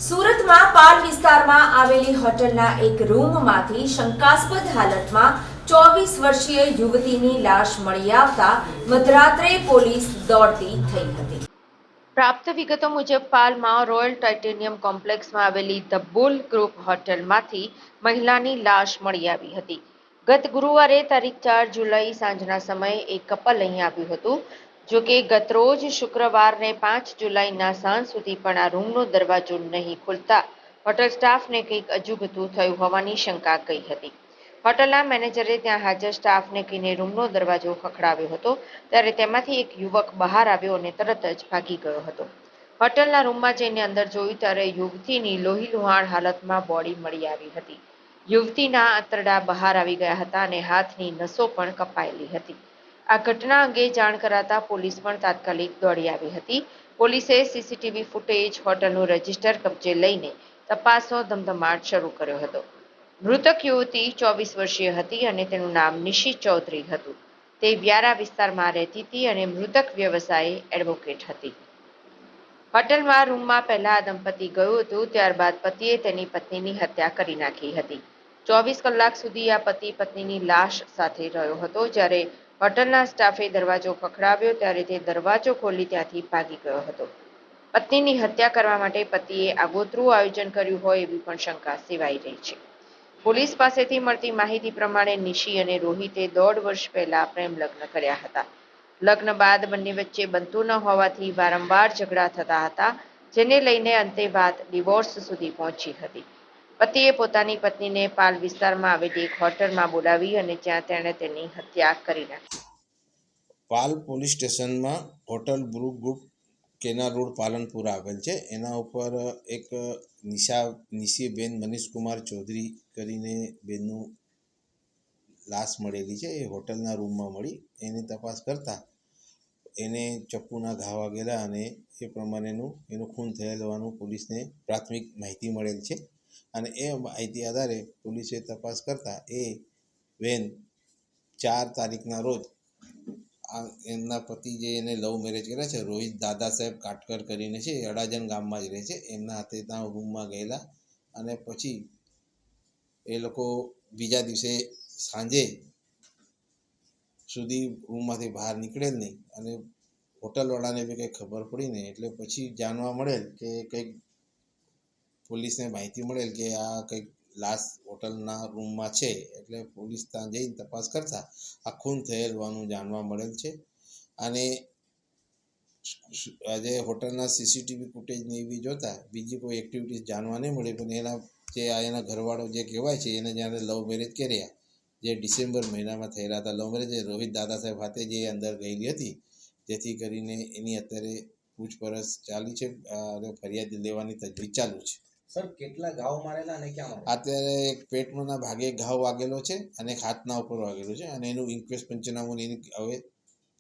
સુરતમાં પાલ વિસ્તારમાં આવેલી હોટલના એક રૂમમાંથી શંકાસ્પદ હાલતમાં 24 વર્ષીય યુવતીની લાશ મળી આવતા મધરાત્રે પોલીસ દોડતી થઈ હતી। પ્રાપ્ત વિગતો મુજબ પાલમાં રોયલ ટાઇટેનિયમ કોમ્પ્લેક્સમાં આવેલી ધ બુલ ગ્રુપ હોટલમાંથી મહિલાની લાશ મળી આવી હતી। ગત ગુરુવારે તારીખ 4 જુલાઈ સાંજના સમયે એક કપલ અહીં આવ્યું હતું। જો કે ગતરોજ શુક્રવારને 5 જુલાઈના સાંજ સુધી પણ આ રૂમનો દરવાજો નહીં ખુલતા હોટલ સ્ટાફને કંઈક અજુગતું થયું હોવાની શંકા ગઈ હતી। હોટલના મેનેજરે ત્યાં હાજર સ્ટાફને કહીને રૂમનો દરવાજો ખખડાવ્યો હતો, ત્યારે તેમાંથી એક યુવક બહાર આવ્યો અને તરત જ ભાગી ગયો હતો। હોટલના રૂમમાં જઈને અંદર જોયું ત્યારે યુવતીની લોહીલુહાણ હાલતમાં બોડી મળી આવી હતી। યુવતીના આંતરડા બહાર આવી ગયા હતા અને હાથની નસો પણ કપાયેલી હતી। આ ઘટના અંગે જાણ કરાતા પોલીસ પણ તાત્કાલિક દોડી આવી હતી। પોલીસે સીસીટીવી ફૂટેજ, હોટલનું રજિસ્ટર કબજે લઈને તપાસનો ધમધમાટ શરૂ કર્યો હતો। મૃતક યુવતી 24 વર્ષીય હતી અને તેનું નામ નિશી ચૌધરી હતું। તે વ્યારા વિસ્તારમાં રહેતી હતી અને મૃતક વ્યવસાયે એડવોકેટ હતી। હોટલમાં રૂમમાં પહેલા આ દંપતી ગયું હતું, ત્યારબાદ પતિએ તેની પત્નીની હત્યા કરી નાખી હતી। 24 કલાક સુધી આ પતિ પત્નીની લાશ સાથે રહ્યો હતો। જ્યારે હોટલના સ્ટાફે દરવાજો ખખડાવ્યો ત્યારે તે દરવાજો ખોલી ત્યાંથી ભાગી ગયો હતો। પત્નીની હત્યા કરવા માટે પતિએ આગોતરું આયોજન કર્યું હોય એવી પણ શંકા સેવાઈ રહી છે। પોલીસ પાસેથી મળતી માહિતી પ્રમાણે નિશી અને રોહિતે 1.5 વર્ષ પહેલા પ્રેમ લગ્ન કર્યા હતા। લગ્ન બાદ બંને વચ્ચે બનતું ન હોવાથી વારંવાર ઝઘડા થતા હતા, જેને લઈને અંતે વાત ડિવોર્સ સુધી પહોંચી હતી। પતિએ પોતાની પત્નીને પાલ વિસ્તારમાં આવેલી એક હોટલમાં બોલાવી અને જ્યાં તેણે તેની હત્યા કરી નાખી। પાલ પોલીસ સ્ટેશનમાં hotel blue group canal road Palanpur આવેલ છે। એના ઉપર એક નિશીબેન મનીષકુમાર ચૌધરી કરીને બેનનું લાશ મળેલી છે। એ હોટલના રૂમમાં મળી। એની તપાસ કરતાં એને ચપ્પુના ઘા વાગેલા અને એ પ્રમાણેનું એનું ખૂન થયેલ હોવાનું પોલીસને પ્રાથમિક માહિતી મળેલ છે અને એ માહિતી આધારે પોલીસે તપાસ કરતાં એ બેન 4 તારીખના રોજ એમના પતિ જે એને લવ મેરેજ કર્યા છે, રોહિત દાદા સાહેબ કાટકર કરીને છે, એ અડાજણ ગામમાં જ રહે છે, એમના હાથે ત્યાં રૂમમાં ગયેલા અને પછી એ લોકો બીજા દિવસે સાંજે સુધી રૂમમાંથી બહાર નીકળેલ નહીં અને હોટલવાળાને બી કંઈ ખબર પડી નહીં। એટલે પછી જાણવા મળેલ કે કંઈક પોલીસને માહિતી મળેલ કે આ કંઈક લાશ હોટલના રૂમમાં છે। એટલે પોલીસ ત્યાં જઈને તપાસ કરતાં આ ખૂન થયેલ હોવાનું જાણવા મળેલ છે અને આજે હોટલના સીસીટીવી ફૂટેજને એવી જોતાં બીજી કોઈ એક્ટિવિટીઝ જાણવા નહીં મળી, પણ એના ઘરવાળો જે કહેવાય છે એને જ્યારે લવ મેરેજ કર્યા, જે ડિસેમ્બર મહિનામાં થયેલા હતા લવ મેરેજ, રોહિત દાદા સાહેબ હાથે જે અંદર ગયેલી હતી, જેથી કરીને એની અત્યારે પૂછપરછ ચાલી છે અને ફરિયાદ લેવાની તજવીજ ચાલુ છે। સર, કેટલા ઘાવ મારેલા અને ક્યાં મારેલા? અત્યારે એક પેટના ભાગે ઘાવ વાગેલો છે અને એક હાથના ઉપર વાગેલો છે અને એનું ઇન્ક્વેસ્ટ પંચનામું એની હવે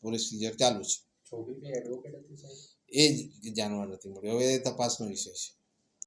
પ્રોસિજર ચાલુ છે। છોકરી એડવોકેટ હતી સાહેબ? એ જ જાણવા નથી મળ્યું, હવે તપાસનો વિષય છે।